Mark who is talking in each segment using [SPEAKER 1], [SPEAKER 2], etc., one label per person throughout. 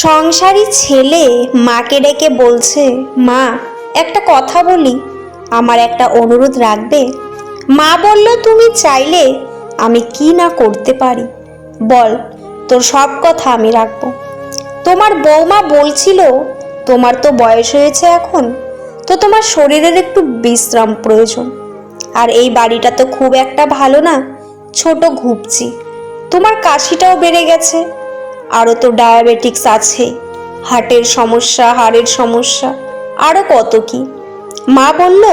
[SPEAKER 1] সংসারী ছেলে মাকে ডেকে বলছে, মা একটা কথা বলি, আমার একটা অনুরোধ রাখবে? মা বলল, তুমি চাইলে আমি কি না করতে পারি, বল, তোর সব কথা আমি রাখবো। তোমার বৌমা বলছিল, তোমার তো বয়স হয়েছে এখন, তো তোমার শরীরের একটু বিশ্রাম প্রয়োজন। আর এই বাড়িটা তো খুব একটা ভালো না, ছোট ঘুপচি, তোমার কাশিটাও বেড়ে গেছে, আরও তো ডায়াবেটিক্স আছে, হার্টের সমস্যা, হাড়ের সমস্যা, আরও কত কি। মা বলল,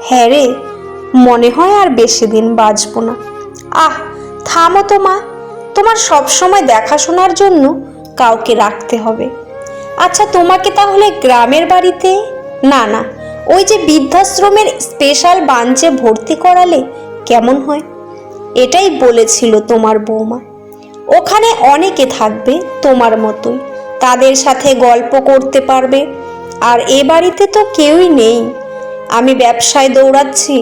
[SPEAKER 1] হ্যাঁ রে, মনে হয় আর বেশি দিন বাঁচবো না। আহ, থামো তো মা, তোমার সব সময় দেখাশোনার জন্য কাউকে রাখতে হবে। আচ্ছা, তোমাকে তাহলে গ্রামের বাড়িতে, না না, ওই যে বৃদ্ধাশ্রমের স্পেশাল বাঞ্চে ভর্তি করালে কেমন হয়? এটাই বলেছিল তোমার বৌমা। ওখানে অনেকে থাকবে তোমার মতোই, তাদের সাথে গল্প করতে পারবে। আর এ বাড়িতে তো কেউই নেই, আমি ব্যবসায় দৌড়াচ্ছি,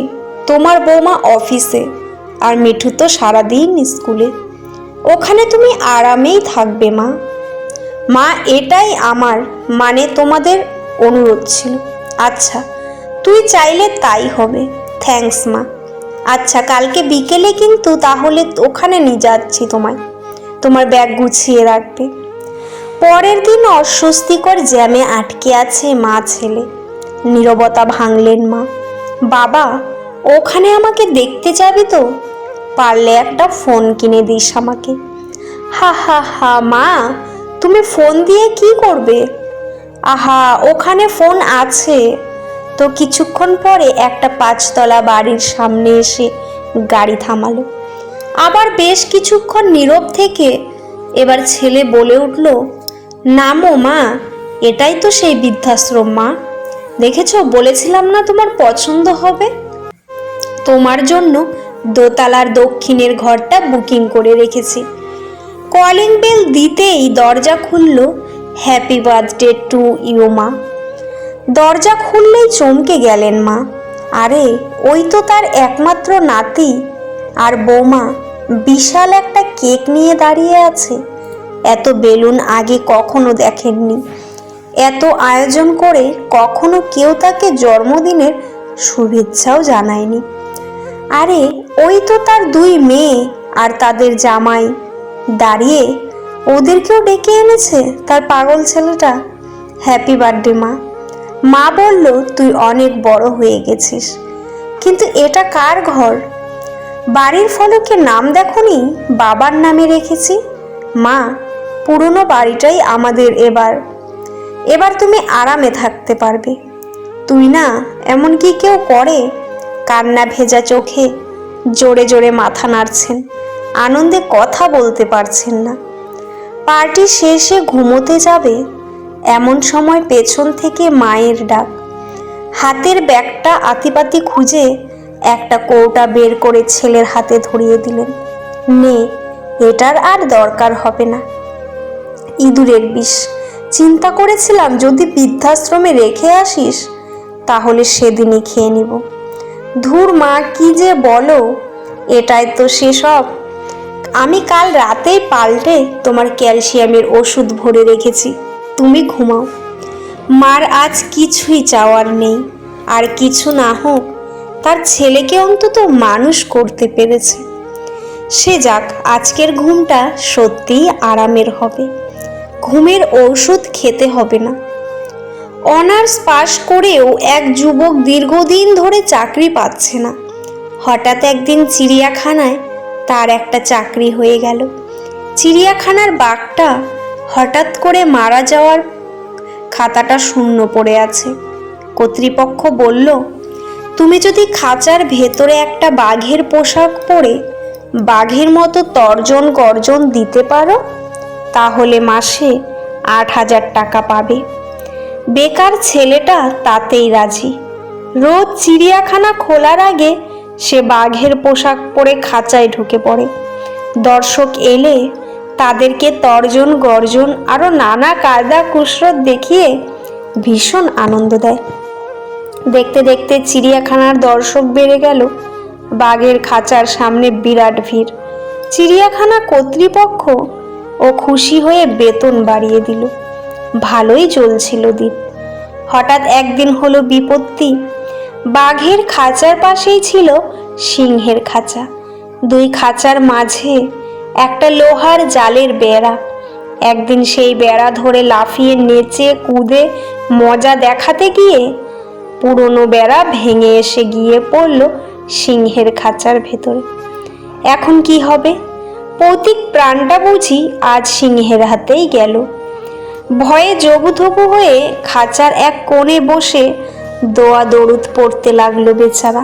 [SPEAKER 1] তোমার বৌমা অফিসে, আর মিঠু তো সারাদিন স্কুলে। ওখানে তুমি আরামেই থাকবে মা। মা, এটাই আমার তোমাদের অনুরোধ ছিল। আচ্ছা, তুই চাইলে তাই হবে। থ্যাঙ্কস মা। আচ্ছা, কালকে বিকেলে কিন্তু তাহলে ওখানে নিয়ে যাচ্ছি তোমায়, তোমার ব্যাগ গুছিয়ে রাখবে। পরের দিন অস্বস্তিকর জ্যামে আটকে আছে মা ছেলে। নীরবতা ভাঙলেন মা। বাবা, ওখানে আমাকে দেখতে যাবি তো? পারলে একটা ফোন কিনে দিস আমাকে। হা হা হা মা, তুমি ফোন দিয়ে কি করবে? আহা, ওখানে ফোন আছে তো। কিছুক্ষণ পরে একটা 5তলা বাড়ির সামনে এসে গাড়ি থামালো। আবার বেশ কিছুক্ষণ নীরব থেকে এবার ছেলে বলে উঠল, নামো মা, এটাই তো সেই বৃদ্ধাশ্রম মা। দেখেছো, বলেছিলাম না তোমার পছন্দ হবে। তোমার জন্য দোতলার দক্ষিণের ঘরটা বুকিং করে রেখেছি। কলিং বেল দিতেই দরজা খুলল। হ্যাপি বার্থডে টু ইউ মা। দরজা খুললেই চমকে গেলেন মা। আরে, ওই তো তার একমাত্র নাতি আর বৌমা বিশাল একটা কেক নিয়ে দাঁড়িয়ে আছে। এত বেলুন আগে কখনো দেখেননি। এত আয়োজন করে কখনো কেউ তাকে জন্মদিনের শুভেচ্ছাও জানায়নি। আরে, ওই তো তার 2 মেয়ে আর তাদের জামাই দাঁড়িয়ে, ওদেরকেও ডেকে এনেছে তার পাগল ছেলেটা। হ্যাপি বার্থডে মা। মা বলল, তুই অনেক বড় হয়ে গেছিস, কিন্তু এটা কার ঘর? বাড়ির ফলকে নাম দেখনি? বাবার নামে রেখেছি। মা, পুরনো বাড়িটাই আমাদের। এবার তুমি আরামে থাকতে পারবে। তুই না, এমন কি কেউ করে? কান্না ভেজা চোখে জোরে জোরে মাথা নাড়ছেন, আনন্দে কথা বলতে পারছেন না। পার্টি শেষে ঘুমোতে যাবে এমন সময় পেছন থেকে মায়ের ডাক। হাতের ব্যাগটা আতিপাতি খুঁজে একটা কৌটা বের করে ছেলের হাতে ধরিয়ে দিলেন। নে, এটার আর দরকার হবে না। ইঁদুরের বিষ। চিন্তা করেছিলাম যদি বৃদ্ধাশ্রমে রেখে আসিস তাহলে সেদিনই খেয়ে নিব। ধুর মা, কি যে বলো, এটাই তো সেসব। আমি কাল রাতেই পাল্টে তোমার ক্যালসিয়ামের ওষুধ ভরে রেখেছি, তুমি ঘুমাও। মার আজ কিছুই চাওয়ার নেই, আর কিছু না হোক তার ছেলেকে অন্তত মানুষ করতে পেরেছে। সে যাক, আজকের ঘুমটা সত্যিই আরামের হবে। ঘুমের ঔষধ খেতে হবে না। অনার্স পাশ করেও এক যুবক দীর্ঘদিন ধরে চাকরি পাচ্ছে না। হঠাৎ একদিন চিড়িয়াখানায় তার একটা চাকরি হয়ে গেল। চিড়িয়াখানার বাঘটা হঠাৎ করে মারা যাওয়ার খাতাটা শূন্য পড়ে আছে। কর্তৃপক্ষ বলল, তুমি যদি খাঁচার ভেতরে একটা বাঘের পোশাক পরে বাঘের মতো তর্জন গর্জন দিতে পারো তাহলে মাসে 8,000 টাকা পাবে। বেকার ছেলেটা তাতেই রাজি। রোজ চিড়িয়াখানা খোলার আগে সে বাঘের পোশাক পরে খাঁচায় ঢুকে পড়ে। দর্শক এলে তাদেরকে তর্জন গর্জন আরও নানা কায়দা কুশরত দেখিয়ে ভীষণ আনন্দ দেয়। দেখতে দেখতে চিড়িয়াখানার দর্শক বেড়ে গেল। বাঘের খাঁচার সামনে বিরাট ভিড়। চিড়িয়াখানা কর্তৃপক্ষ ও খুশি হয়ে বেতন বাড়িয়ে দিল। ভালোই চলছিল দিন। হঠাৎ একদিন হলো বিপত্তি। বাঘের খাঁচার পাশেই ছিল সিংহের খাঁচা। দুই খাঁচার মাঝে একটা লোহার জালের বেড়া। একদিন সেই বেড়া ধরে লাফিয়ে নেচে কুদে মজা দেখাতে গিয়ে পুরনো বেড়া ভেঙে এসে গিয়ে পড়ল সিংহের খাঁচার ভেতরে। এখন কি হবে? পৈতৃক প্রাণটা বুঝি আজ সিংহের হাতেই গেল। ভয়ে জবুথবু হয়ে খাঁচার এক কোণে বসে দোয়া দরুদ পড়তে লাগলো বেচারা।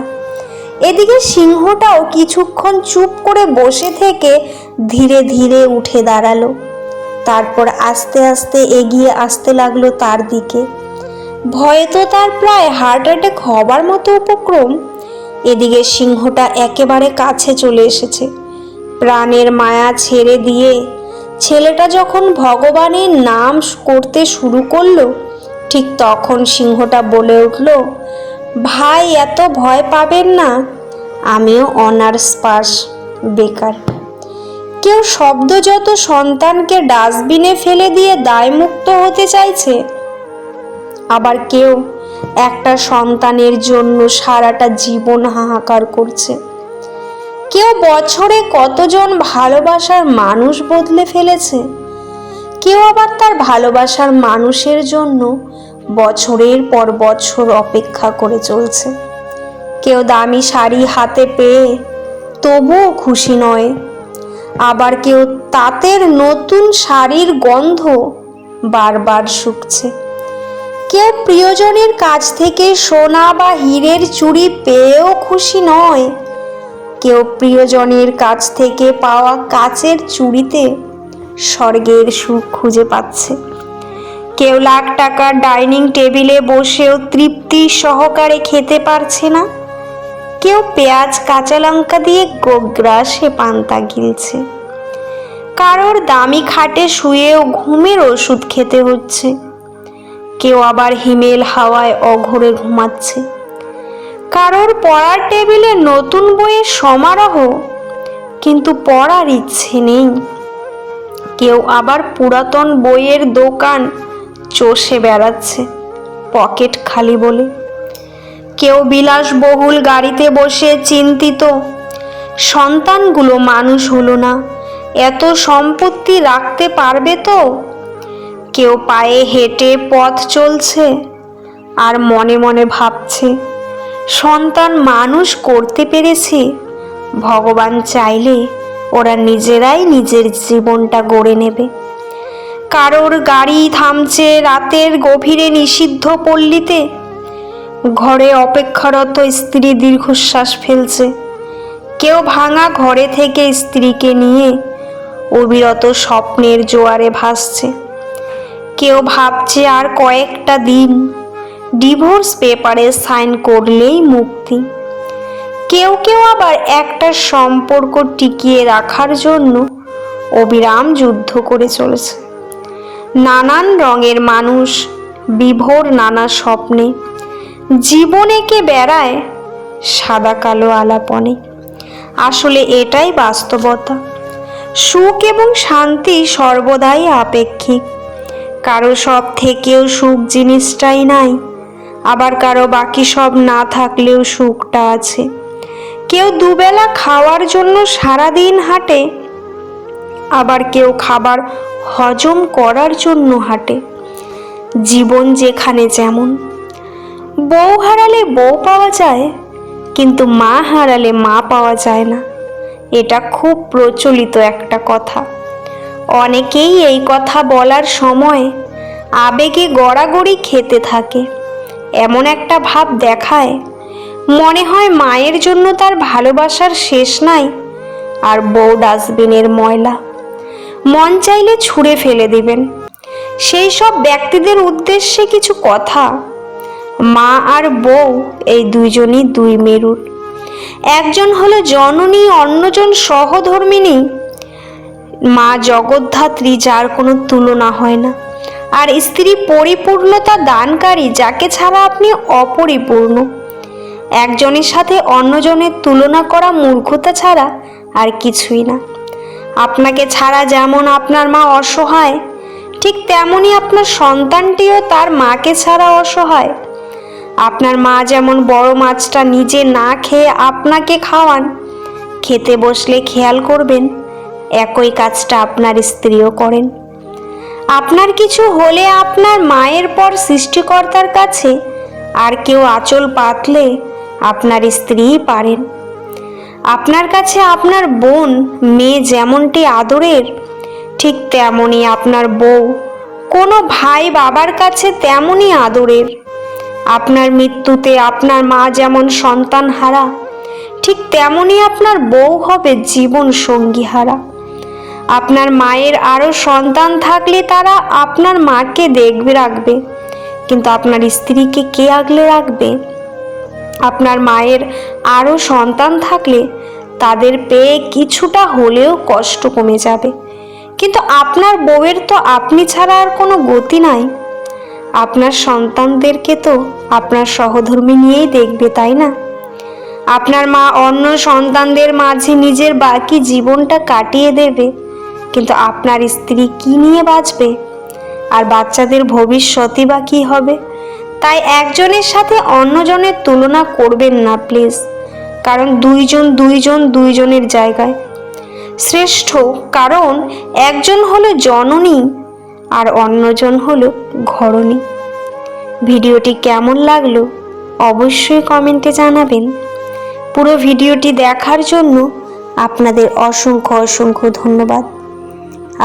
[SPEAKER 1] এদিকে সিংহটাও কিছুক্ষণ চুপ করে বসে থেকে ধীরে ধীরে উঠে দাঁড়ালো। তারপর আস্তে আস্তে এগিয়ে আসতে লাগলো তার দিকে। ভয়ে তো তার প্রায় হার্ট অ্যাটাক হবার মতো উপক্রম। এদিকে সিংহটা একেবারে কাছে চলে এসেছে। প্রাণের মায়া ছেড়ে দিয়ে ছেলেটা যখন ভগবানের নাম করতে শুরু করলো, ঠিক তখন সিংহটা বলে উঠল, ভাই এত ভয় পাবেন না, আমিও অনার্স পাস, বেকার। কেউ শব্দযত সন্তানকে ডাস্টবিনে ফেলে দিয়ে দায়মুক্ত হতে চাইছে, আবার কেউ একটা সন্তানের জন্য সারাটা জীবন হাহাকার করছে। কেউ বছরে কতজন ভালোবাসার মানুষ বদলে ফেলেছে, কেউ আবার তার ভালোবাসার মানুষের জন্য বছরের পর বছর অপেক্ষা করে চলছে। কেউ দামি শাড়ি হাতে পেয়ে তবুও খুশি নয়, আবার কেউ তাঁতের নতুন শাড়ির গন্ধ বারবার শুকছে। কেউ প্রিয়জনের কাছ থেকে সোনা বা হীরের চুড়ি পেয়েও খুশি নয়, কেউ প্রিয়জনের কাছ থেকে পাওয়া কাচের চুড়িতে স্বর্গের সুখ খুঁজে পাচ্ছে। কেউ লাখ টাকার ডাইনিং টেবিলে বসেও তৃপ্তি সহকারে খেতে পারছে না, কেউ পেঁয়াজ কাঁচা লঙ্কা দিয়ে গোগ্রাসে পান্তা গিলছে। কারোর দামি খাটে শুয়েও ঘুমের ওষুধ খেতে হচ্ছে, কেউ আবার হিমেল হাওয়ায় অঘোরে ঘুমাচ্ছে। কারোর পড়ার টেবিলে নতুন বইয়ের সমারোহ, কিন্তু পড়ার ইচ্ছে নেই। কেউ আবার পুরাতন বইয়ের দোকান চষে বেড়াচ্ছে পকেট খালি বলে। কেউ বিলাসবহুল গাড়িতে বসে চিন্তিত, সন্তানগুলো মানুষ হলো না, এত সম্পত্তি রাখতে পারবে তো। কেউ পায়ে হেঁটে পথ চলছে আর মনে মনে ভাবছে, সন্তান মানুষ করতে পেরেছি, ভগবান চাইলে ওরা নিজেরাই নিজের জীবনটা গড়ে নেবে। কারোর গাড়ি থামছে রাতের গভীরে নিষিদ্ধ পল্লীতে, ঘরে অপেক্ষারত স্ত্রী দীর্ঘশ্বাস ফেলছে। কেউ ভাঙা ঘরে থেকে স্ত্রীকে নিয়ে অবিরত স্বপ্নের জোয়ারে ভাসছে। কেউ ভাবছে আর কয়েকটা দিন ডিভোর্স পেপারে সাইন করলেই মুক্তি। কেউ কেউ আবার একটা সম্পর্ক টিকিয়ে রাখার জন্য অবিরাম যুদ্ধ করে চলেছে। নানান রঙের মানুষ বিভোর নানা স্বপ্নে জীবনে কে বেড়ায় সাদা কালো আলাপনে। আসলে এটাই বাস্তবতা। সুখ এবং শান্তি সর্বদাই আপেক্ষিক। কারো সব থেকেও সুখ জিনিসটাই নাই, আবার কারো বাকি সব না থাকলেও সুখটা আছে। কেউ দুবেলা খাওয়ার জন্য সারাদিন হাঁটে, আবার কেউ খাবার হজম করার জন্য হাঁটে। জীবন যেখানে যেমন। বউ হারালে বউ পাওয়া যায়, কিন্তু মা হারালে মা পাওয়া যায় না। এটা খুব প্রচলিত একটা কথা। অনেকেই এই কথা বলার সময় আবেগে গড়াগড়ি খেতে থাকে। এমন একটা ভাব দেখায়, মনে হয় মায়ের জন্য তার ভালোবাসার শেষ নাই, আর বউ ডাস্টবিনের ময়লা, মন চাইলে ছুঁড়ে ফেলে দিবেন। সেই সব ব্যক্তিদের উদ্দেশ্যে কিছু কথা। মা আর বউ এই দুইজনই দুই মেরুর। একজন হলো জননী, অন্যজন সহধর্মিণী। মা জগদ্ধাত্রী, যার কোনো তুলনা হয় না, আর স্ত্রী পরিপূর্ণতা দানকারী, যাকে ছাড়া আপনি অপরিপূর্ণ। একজনের সাথে অন্যজনের তুলনা করা মূর্খতা ছাড়া আর কিছুই না। আপনাকে ছাড়া যেমন আপনার মা অসহায়, ঠিক তেমনই আপনার সন্তানটিও তার মাকে ছাড়া অসহায়। আপনার মা যেমন বড় মাছটা নিজে না খেয়ে আপনাকে খাওয়ান, খেতে বসলে খেয়াল করবেন একই কাজটা আপনার স্ত্রীও করেন। আপনার কিছু হলে আপনার মায়ের পর সৃষ্টিকর্তার কাছে আর কেউ আঁচল পাতলে আপনার স্ত্রীই পারেন। আপনার কাছে আপনার বোন মেয়ে যেমনটি আদরের, ঠিক তেমনই আপনার বউ কোনো ভাই বাবার কাছে তেমনই আদরের। আপনার মৃত্যুতে আপনার মা যেমন সন্তান হারা, ঠিক তেমনই আপনার বউ হবে জীবন সঙ্গী হারা। আপনার মায়ের আরও সন্তান থাকলে তারা আপনার মাকে দেখবে রাখবে, কিন্তু আপনার স্ত্রীকে কে আগলে রাখবে? আপনার মায়ের আরও সন্তান থাকলে তাদের পেয়ে কিছুটা হলেও কষ্ট কমে যাবে, কিন্তু আপনার বউয়ের তো আপনি ছাড়া আর কোনো গতি নাই। আপনার সন্তানদেরকে তো আপনার সহধর্মী নিয়েই দেখবে, তাই না? আপনার মা অন্য সন্তানদের মাঝে নিজের বাকি জীবনটা কাটিয়ে দেবে, কিন্তু আপনার স্ত্রী কি নিয়ে বাঁচবে? আর বাচ্চাদের ভবিষ্যৎই বা কী হবে? তাই একজনের সাথে অন্যজনের তুলনা করবেন না প্লিজ, কারণ দুইজনের জায়গায় শ্রেষ্ঠ। কারণ একজন হলো জননী আর অন্যজন হলো ঘরণী। ভিডিওটি কেমন লাগলো অবশ্যই কমেন্টে জানাবেন। পুরো ভিডিওটি দেখার জন্য আপনাদের অসংখ্য ধন্যবাদ।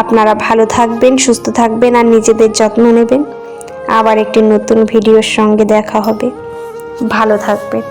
[SPEAKER 1] আপনারা ভালো থাকবেন, সুস্থ থাকবেন আর নিজেদের যত্ন নেবেন। আবার একটি নতুন ভিডিওর সঙ্গে দেখা হবে। ভালো থাকবেন।